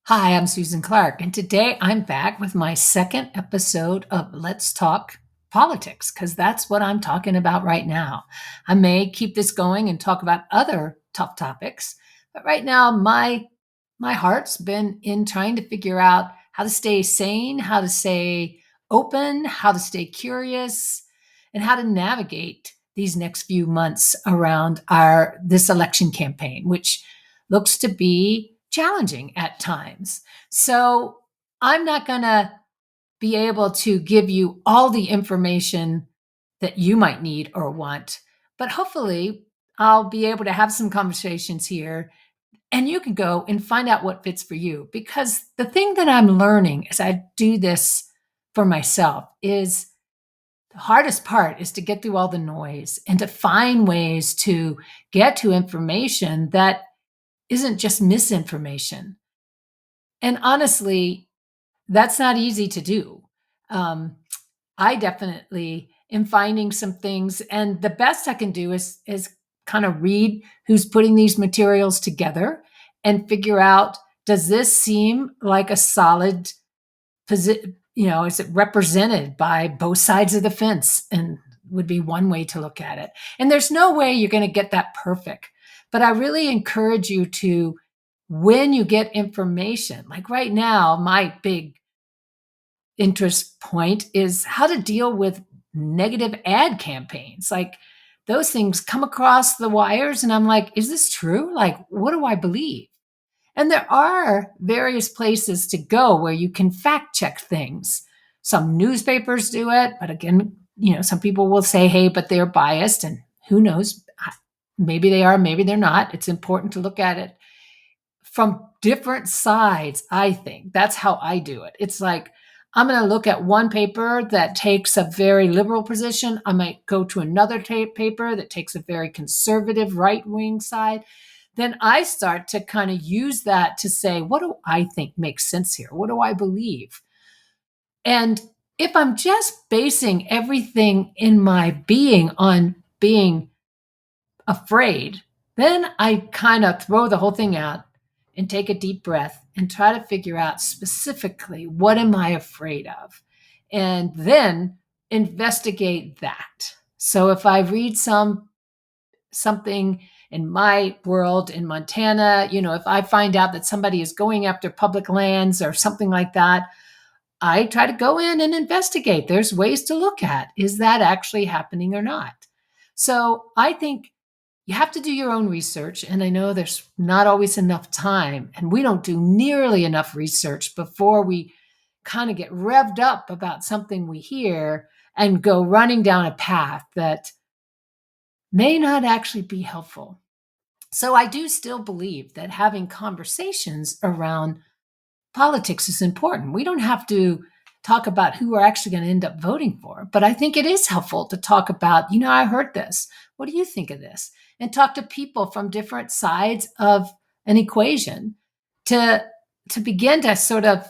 Hi, I'm Susan Clark, and today I'm back with my second episode of Let's Talk Politics, because that's what I'm talking about right now. I may keep this going and talk about other tough topics, but right now my heart's been in trying to figure out how to stay sane, how to stay open, how to stay curious, and how to navigate these next few months around our this election campaign, which looks to be challenging at times. So I'm not going to be able to give you all the information that you might need or want, but hopefully I'll be able to have some conversations here and you can go and find out what fits for you. Because the thing that I'm learning as I do this for myself is the hardest part is to get through all the noise and to find ways to get to information that isn't just misinformation. And honestly, that's not easy to do. Um, I definitely am finding some things, and the best I can do is kind of read who's putting these materials together and figure out, does this seem like a solid position? Is it represented by both sides of the fence? And would be one way to look at it. And there's no way you're going to get that perfect. But I really encourage you to, when you get information, like right now, my big interest point is how to deal with negative ad campaigns. Like those things come across the wires, and I'm like, is this true? Like, what do I believe? And there are various places to go where you can fact check things. Some newspapers do it, but again, some people will say, hey, but they're biased, and who knows? Maybe they are, maybe they're not. It's important to look at it from different sides, I think. That's how I do it. It's like, I'm going to look at one paper that takes a very liberal position. I might go to another paper that takes a very conservative right wing side. Then I start to kind of use that to say, what do I think makes sense here? What do I believe? And if I'm just basing everything in my being on being afraid, then I kind of throw the whole thing out and take a deep breath and try to figure out specifically, what am I afraid of? And then investigate that. So if I read something in my world in Montana, if I find out that somebody is going after public lands or something like that, I try to go in and investigate. There's ways to look at, is that actually happening or not? So I think you have to do your own research. And I know there's not always enough time, and we don't do nearly enough research before we kind of get revved up about something we hear and go running down a path that may not actually be helpful. So I do still believe that having conversations around politics is important. We don't have to talk about who we're actually going to end up voting for, but I think it is helpful to talk about, I heard this. What do you think of this? And talk to people from different sides of an equation to begin to sort of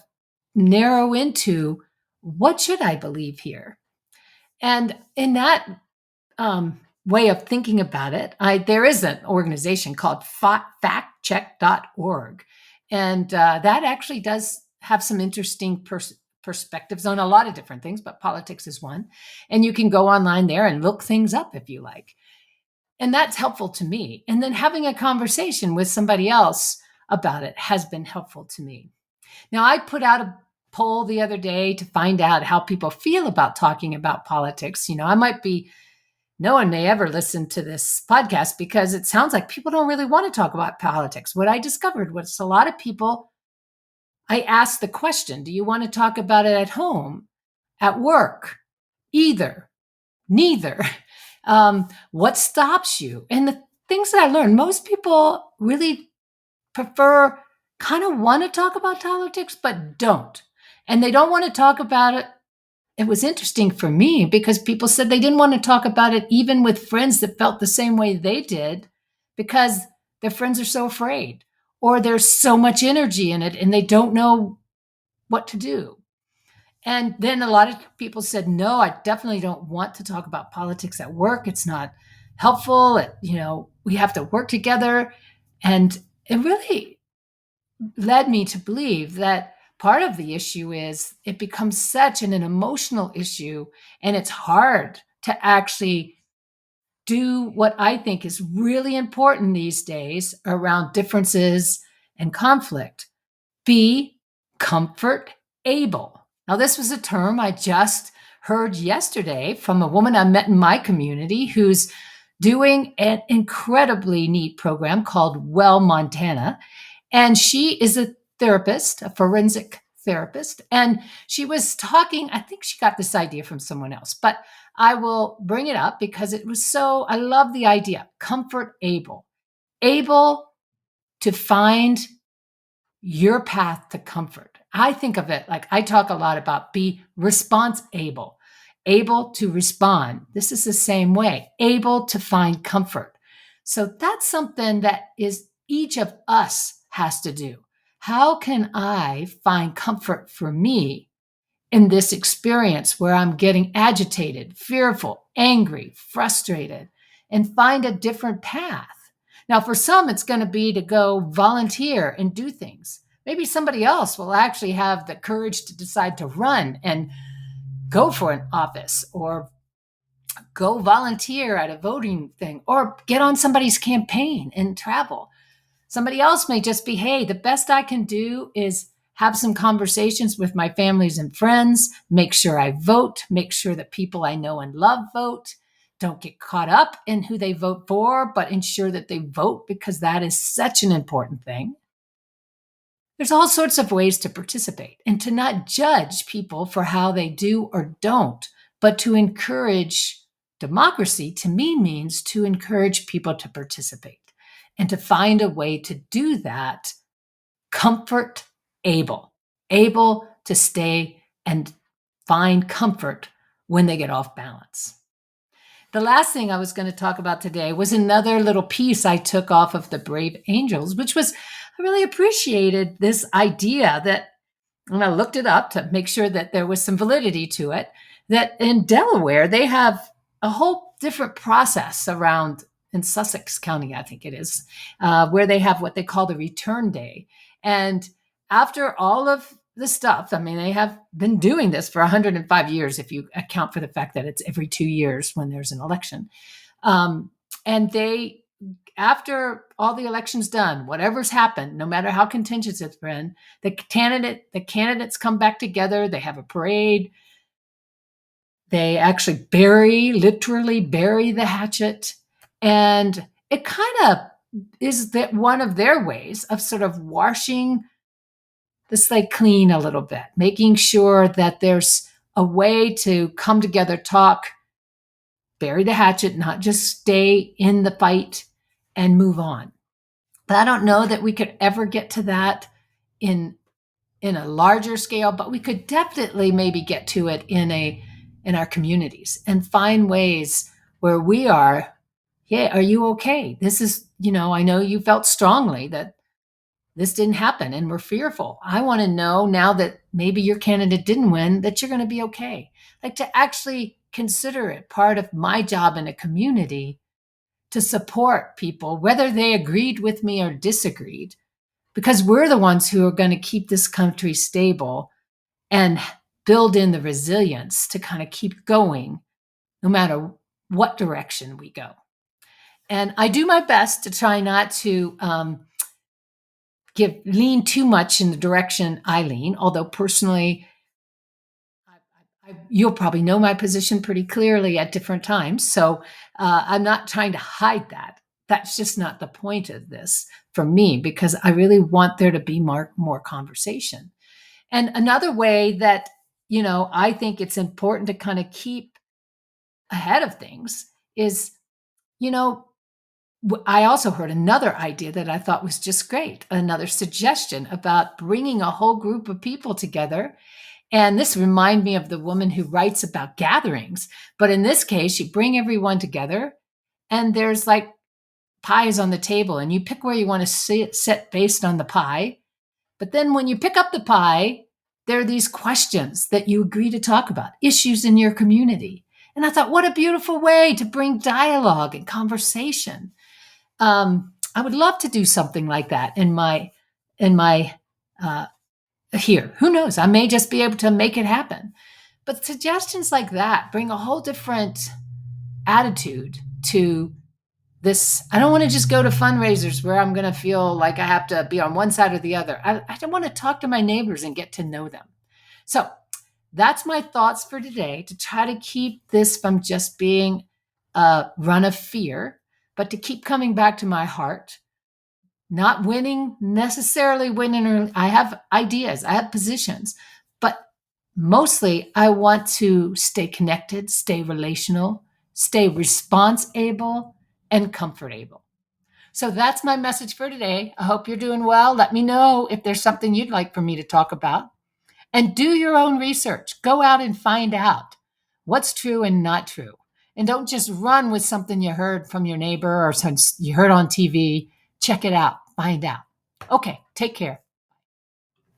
narrow into, what should I believe here? And in that way of thinking about it, there is an organization called factcheck.org. And that actually does have some interesting perspectives on a lot of different things, but politics is one. And you can go online there and look things up if you like. And that's helpful to me. And then having a conversation with somebody else about it has been helpful to me. Now, I put out a poll the other day to find out how people feel about talking about politics. I might be, no one may ever listen to this podcast because it sounds like people don't really want to talk about politics. What I discovered was a lot of people, I asked the question, do you want to talk about it at home, at work, either, neither? What stops you? And the things that I learned, most people really prefer, kind of want to talk about politics, but don't. And they don't want to talk about it. It was interesting for me because people said they didn't want to talk about it even with friends that felt the same way they did, because their friends are so afraid, or there's so much energy in it and they don't know what to do. And then a lot of people said, no, I definitely don't want to talk about politics at work. It's not helpful. We have to work together. And it really led me to believe that part of the issue is it becomes such an emotional issue, and it's hard to actually do what I think is really important these days around differences and conflict. Be comfort able. Now, this was a term I just heard yesterday from a woman I met in my community who's doing an incredibly neat program called Well Montana. And she is a therapist, a forensic therapist. And she was talking, I think she got this idea from someone else, but I will bring it up because it was so, I love the idea. Comfort able, able to find your path to comfort. I think of it like I talk a lot about be response able to respond. This is the same way, able to find comfort. So that's something that is each of us has to do. How can I find comfort for me in this experience where I'm getting agitated, fearful, angry, frustrated, and find a different path? Now, for some, it's going to be to go volunteer and do things. Maybe somebody else will actually have the courage to decide to run and go for an office or go volunteer at a voting thing or get on somebody's campaign and travel. Somebody else may just be, hey, the best I can do is have some conversations with my families and friends, make sure I vote, make sure that people I know and love vote. Don't get caught up in who they vote for, but ensure that they vote because that is such an important thing. There's all sorts of ways to participate and to not judge people for how they do or don't, but to encourage democracy to me means to encourage people to participate and to find a way to do that comfort able, able to stay and find comfort when they get off balance. The last thing I was going to talk about today was another little piece I took off of the Brave Angels, which was I really appreciated this idea that, and I looked it up to make sure that there was some validity to it, that in Delaware, they have a whole different process around in Sussex County, I think it is, where they have what they call the return day. And after all of the stuff, I mean, they have been doing this for 105 years, if you account for the fact that it's every 2 years when there's an election. And they, after all the elections done, whatever's happened, no matter how contentious it's been, the candidates come back together. They have a parade. They actually literally bury the hatchet, and it kind of is that one of their ways of sort of washing the slate clean a little bit, making sure that there's a way to come together, talk, bury the hatchet, not just stay in the fight and move on. But I don't know that we could ever get to that in in a larger scale, but we could definitely maybe get to it in our communities and find ways where we are, yeah, are you okay? This is, I know you felt strongly that this didn't happen and we're fearful. I want to know now that maybe your candidate didn't win that you're going to be okay. Like to actually consider it part of my job in a community to support people, whether they agreed with me or disagreed, because we're the ones who are going to keep this country stable and build in the resilience to kind of keep going no matter what direction we go. And I do my best to try not to lean too much in the direction I lean, although personally, you'll probably know my position pretty clearly at different times. So I'm not trying to hide that. That's just not the point of this for me, because I really want there to be more conversation. And another way that, I think it's important to kind of keep ahead of things is, you know, I also heard another idea that I thought was just great, another suggestion about bringing a whole group of people together. And this reminded me of the woman who writes about gatherings. But in this case, you bring everyone together and there's like pies on the table and you pick where you want to sit based on the pie. But then when you pick up the pie, there are these questions that you agree to talk about, issues in your community. And I thought, what a beautiful way to bring dialogue and conversation. I would love to do something like that in my in my here. Who knows? I may just be able to make it happen. But suggestions like that bring a whole different attitude to this. I don't want to just go to fundraisers where I'm going to feel like I have to be on one side or the other. I don't want to talk to my neighbors and get to know them. So that's my thoughts for today, to try to keep this from just being a run of fear, but to keep coming back to my heart. Not necessarily winning, or I have ideas, I have positions, but mostly I want to stay connected, stay relational, stay response-able, and comfort-able. So that's my message for today. I hope you're doing well. Let me know if there's something you'd like for me to talk about. And do your own research. Go out and find out what's true and not true. And don't just run with something you heard from your neighbor or you heard on TV. Check it out. Find out. Okay, take care.